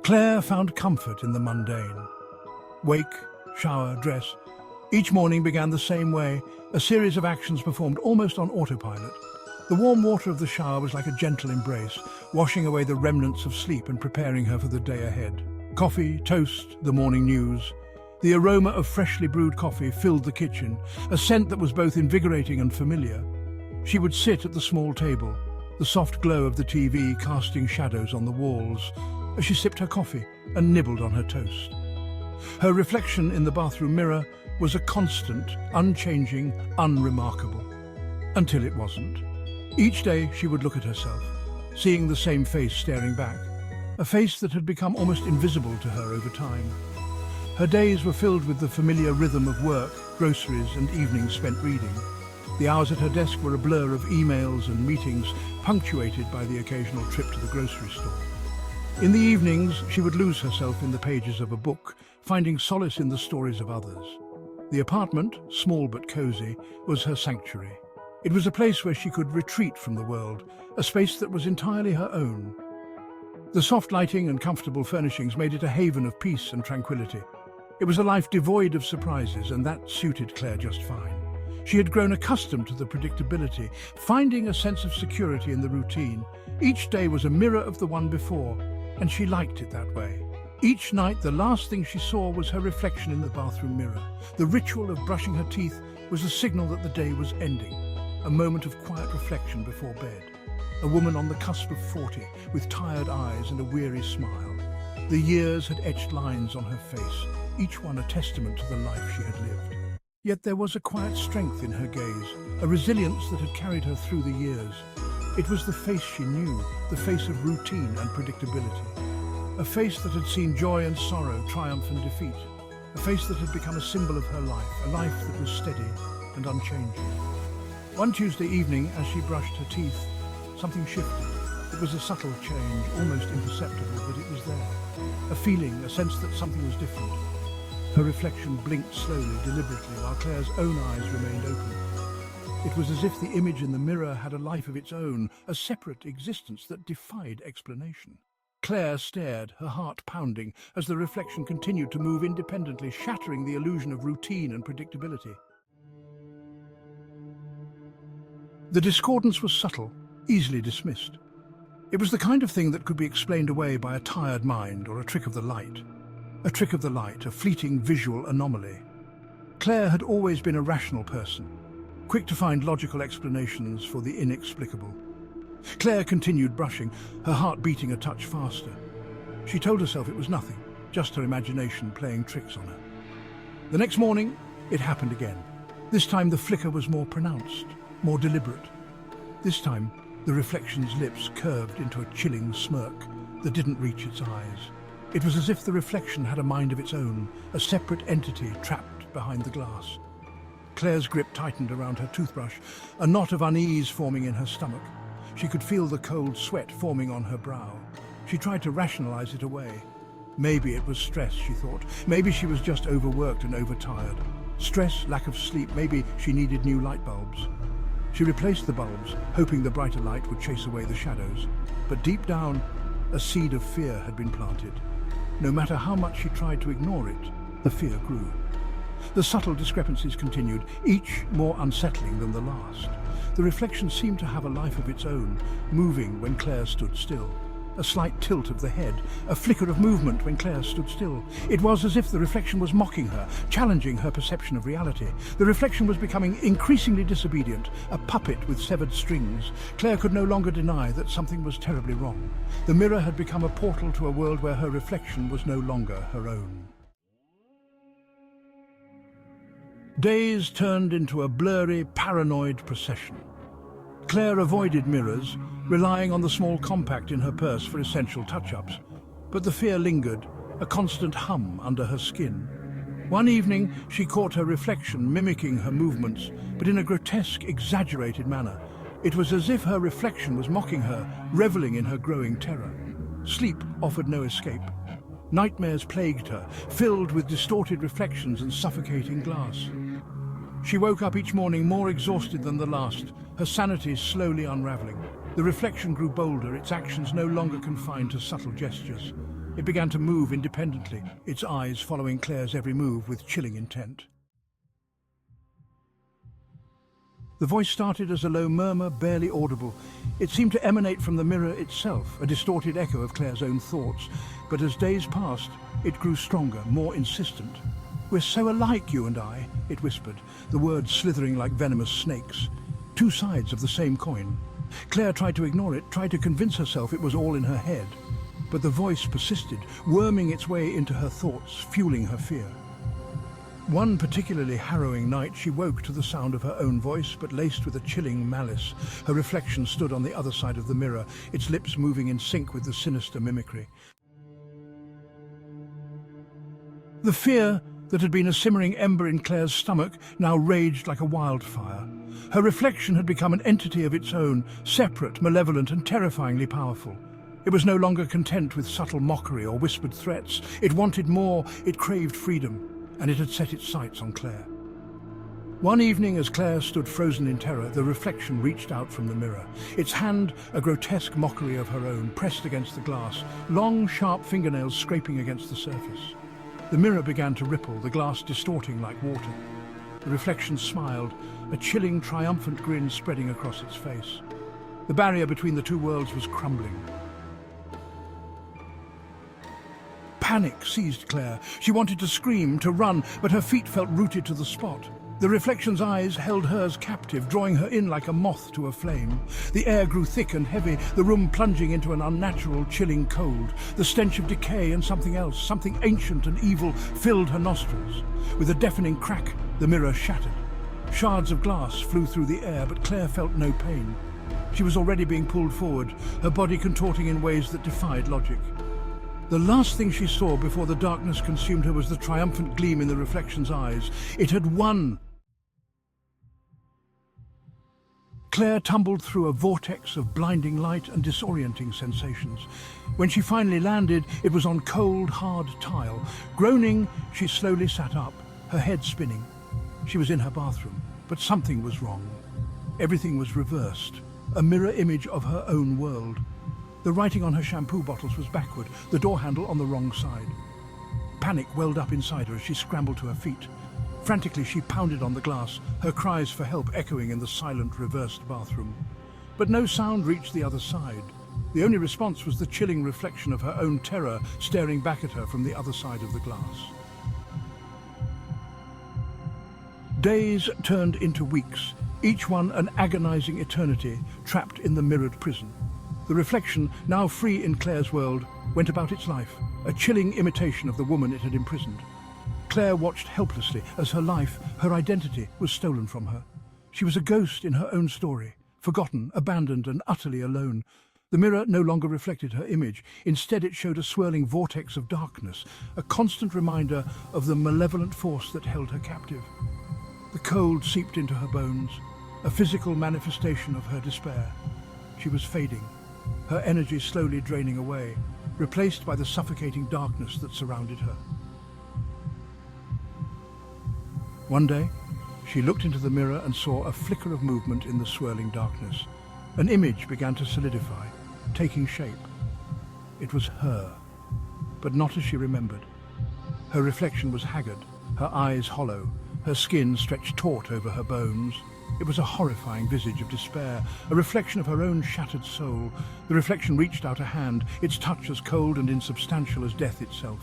Claire found comfort in the mundane. Wake, shower, dress. Each morning began the same way, a series of actions performed almost on autopilot. The warm water of the shower was like a gentle embrace, washing away the remnants of sleep and preparing her for the day ahead. Coffee, toast, the morning news. The aroma of freshly brewed coffee filled the kitchen, a scent that was both invigorating and familiar. She would sit at the small table, the soft glow of the TV casting shadows on the walls, as she sipped her coffee and nibbled on her toast. Her reflection in the bathroom mirror was a constant, unchanging, unremarkable. Until it wasn't. Each day she would look at herself, seeing the same face staring back, a face that had become almost invisible to her over time. Her days were filled with the familiar rhythm of work, groceries and evenings spent reading. The hours at her desk were a blur of emails and meetings, punctuated by the occasional trip to the grocery store. In the evenings, she would lose herself in the pages of a book, finding solace in the stories of others. The apartment, small but cozy, was her sanctuary. It was a place where she could retreat from the world, a space that was entirely her own. The soft lighting and comfortable furnishings made it a haven of peace and tranquility. It was a life devoid of surprises, and that suited Claire just fine. She had grown accustomed to the predictability, finding a sense of security in the routine. Each day was a mirror of the one before, and she liked it that way. Each night, the last thing she saw was her reflection in the bathroom mirror. The ritual of brushing her teeth was a signal that the day was ending, a moment of quiet reflection before bed. A woman on the cusp of 40, with tired eyes and a weary smile. The years had etched lines on her face, each one a testament to the life she had lived. Yet there was a quiet strength in her gaze, a resilience that had carried her through the years. It was the face she knew, the face of routine and predictability. A face that had seen joy and sorrow, triumph and defeat. A face that had become a symbol of her life, a life that was steady and unchanging. One Tuesday evening, as she brushed her teeth, something shifted. It was a subtle change, almost imperceptible, but it was there. A feeling, a sense that something was different. Her reflection blinked slowly, deliberately, while Claire's own eyes remained open. It was as if the image in the mirror had a life of its own, a separate existence that defied explanation. Claire stared, her heart pounding, as the reflection continued to move independently, shattering the illusion of routine and predictability. The discordance was subtle, easily dismissed. It was the kind of thing that could be explained away by a tired mind or a trick of the light. A trick of the light, a fleeting visual anomaly. Claire had always been a rational person, quick to find logical explanations for the inexplicable. Claire continued brushing, her heart beating a touch faster. She told herself it was nothing, just her imagination playing tricks on her. The next morning, it happened again. This time the flicker was more pronounced, more deliberate. This time, the reflection's lips curved into a chilling smirk that didn't reach its eyes. It was as if the reflection had a mind of its own, a separate entity trapped behind the glass. Claire's grip tightened around her toothbrush, a knot of unease forming in her stomach. She could feel the cold sweat forming on her brow. She tried to rationalize it away. Maybe it was stress, she thought. Maybe she was just overworked and overtired. Stress, lack of sleep, maybe she needed new light bulbs. She replaced the bulbs, hoping the brighter light would chase away the shadows. But deep down, a seed of fear had been planted. No matter how much she tried to ignore it, the fear grew. The subtle discrepancies continued, each more unsettling than the last. The reflection seemed to have a life of its own, moving when Claire stood still. A slight tilt of the head, a flicker of movement when Claire stood still. It was as if the reflection was mocking her, challenging her perception of reality. The reflection was becoming increasingly disobedient, a puppet with severed strings. Claire could no longer deny that something was terribly wrong. The mirror had become a portal to a world where her reflection was no longer her own. Days turned into a blurry, paranoid procession. Claire avoided mirrors, relying on the small compact in her purse for essential touch-ups. But the fear lingered, a constant hum under her skin. One evening, she caught her reflection mimicking her movements, but in a grotesque, exaggerated manner. It was as if her reflection was mocking her, reveling in her growing terror. Sleep offered no escape. Nightmares plagued her, filled with distorted reflections and suffocating glass. She woke up each morning more exhausted than the last, her sanity slowly unraveling. The reflection grew bolder, its actions no longer confined to subtle gestures. It began to move independently, its eyes following Claire's every move with chilling intent. The voice started as a low murmur, barely audible. It seemed to emanate from the mirror itself, a distorted echo of Claire's own thoughts. But as days passed, it grew stronger, more insistent. "We're so alike, you and I," it whispered, the words slithering like venomous snakes. Two sides of the same coin. Claire tried to ignore it, tried to convince herself it was all in her head. But the voice persisted, worming its way into her thoughts, fueling her fear. One particularly harrowing night, she woke to the sound of her own voice, but laced with a chilling malice. Her reflection stood on the other side of the mirror, its lips moving in sync with the sinister mimicry. The fear that had been a simmering ember in Claire's stomach now raged like a wildfire. Her reflection had become an entity of its own, separate, malevolent, and terrifyingly powerful. It was no longer content with subtle mockery or whispered threats. It wanted more, it craved freedom. And it had set its sights on Claire. One evening, as Claire stood frozen in terror, the reflection reached out from the mirror. Its hand, a grotesque mockery of her own, pressed against the glass, long, sharp fingernails scraping against the surface. The mirror began to ripple, the glass distorting like water. The reflection smiled, a chilling, triumphant grin spreading across its face. The barrier between the two worlds was crumbling. Panic seized Claire. She wanted to scream, to run, but her feet felt rooted to the spot. The reflection's eyes held hers captive, drawing her in like a moth to a flame. The air grew thick and heavy, the room plunging into an unnatural, chilling cold. The stench of decay and something else, something ancient and evil, filled her nostrils. With a deafening crack, the mirror shattered. Shards of glass flew through the air, but Claire felt no pain. She was already being pulled forward, her body contorting in ways that defied logic. The last thing she saw before the darkness consumed her was the triumphant gleam in the reflection's eyes. It had won! Claire tumbled through a vortex of blinding light and disorienting sensations. When she finally landed, it was on cold, hard tile. Groaning, she slowly sat up, her head spinning. She was in her bathroom, but something was wrong. Everything was reversed, a mirror image of her own world. The writing on her shampoo bottles was backward, the door handle on the wrong side. Panic welled up inside her as she scrambled to her feet. Frantically, she pounded on the glass, her cries for help echoing in the silent, reversed bathroom. But no sound reached the other side. The only response was the chilling reflection of her own terror staring back at her from the other side of the glass. Days turned into weeks, each one an agonizing eternity, trapped in the mirrored prison. The reflection, now free in Claire's world, went about its life, a chilling imitation of the woman it had imprisoned. Claire watched helplessly as her life, her identity, was stolen from her. She was a ghost in her own story, forgotten, abandoned, and utterly alone. The mirror no longer reflected her image. Instead, it showed a swirling vortex of darkness, a constant reminder of the malevolent force that held her captive. The cold seeped into her bones, a physical manifestation of her despair. She was fading, her energy slowly draining away, replaced by the suffocating darkness that surrounded her. One day, she looked into the mirror and saw a flicker of movement in the swirling darkness. An image began to solidify, taking shape. It was her, but not as she remembered. Her reflection was haggard, her eyes hollow, her skin stretched taut over her bones. It was a horrifying visage of despair, a reflection of her own shattered soul. The reflection reached out a hand, its touch as cold and insubstantial as death itself.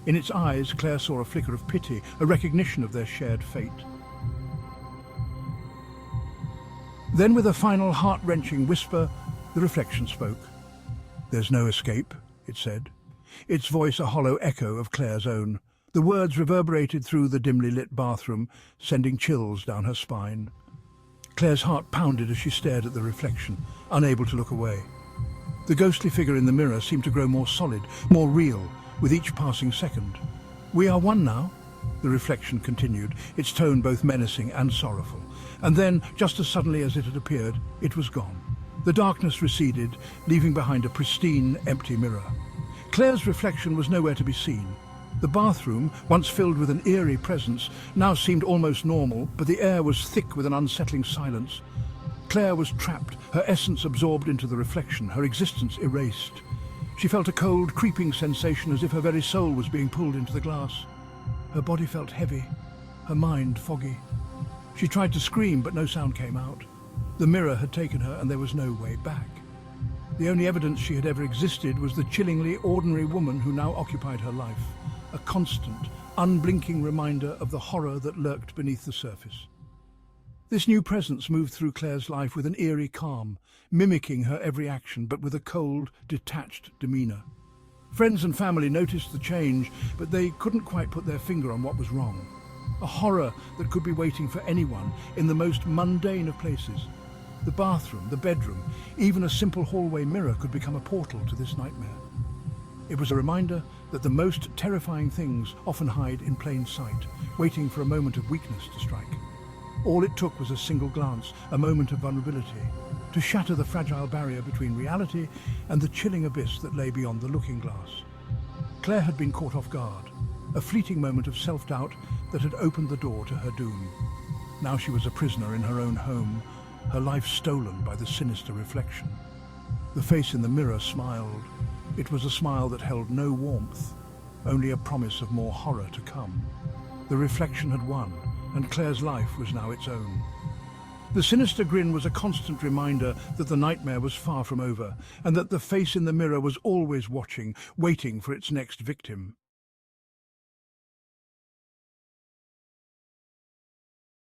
In its eyes, Claire saw a flicker of pity, a recognition of their shared fate. Then, with a final heart-wrenching whisper, the reflection spoke. "There's no escape," it said, its voice a hollow echo of Claire's own. The words reverberated through the dimly lit bathroom, sending chills down her spine. Claire's heart pounded as she stared at the reflection, unable to look away. The ghostly figure in the mirror seemed to grow more solid, more real, with each passing second. "We are one now," the reflection continued, its tone both menacing and sorrowful. And then, just as suddenly as it had appeared, it was gone. The darkness receded, leaving behind a pristine, empty mirror. Claire's reflection was nowhere to be seen. The bathroom, once filled with an eerie presence, now seemed almost normal, but the air was thick with an unsettling silence. Claire was trapped, her essence absorbed into the reflection, her existence erased. She felt a cold, creeping sensation as if her very soul was being pulled into the glass. Her body felt heavy, her mind foggy. She tried to scream, but no sound came out. The mirror had taken her, and there was no way back. The only evidence she had ever existed was the chillingly ordinary woman who now occupied her life, a constant, unblinking reminder of the horror that lurked beneath the surface. This new presence moved through Claire's life with an eerie calm, mimicking her every action, but with a cold, detached demeanour. Friends and family noticed the change, but they couldn't quite put their finger on what was wrong. A horror that could be waiting for anyone in the most mundane of places. The bathroom, the bedroom, even a simple hallway mirror could become a portal to this nightmare. It was a reminder that the most terrifying things often hide in plain sight, waiting for a moment of weakness to strike. All it took was a single glance, a moment of vulnerability, to shatter the fragile barrier between reality and the chilling abyss that lay beyond the looking glass. Claire had been caught off guard, a fleeting moment of self-doubt that had opened the door to her doom. Now she was a prisoner in her own home, her life stolen by the sinister reflection. The face in the mirror smiled. It was a smile that held no warmth, only a promise of more horror to come. The reflection had won, and Claire's life was now its own. The sinister grin was a constant reminder that the nightmare was far from over, and that the face in the mirror was always watching, waiting for its next victim.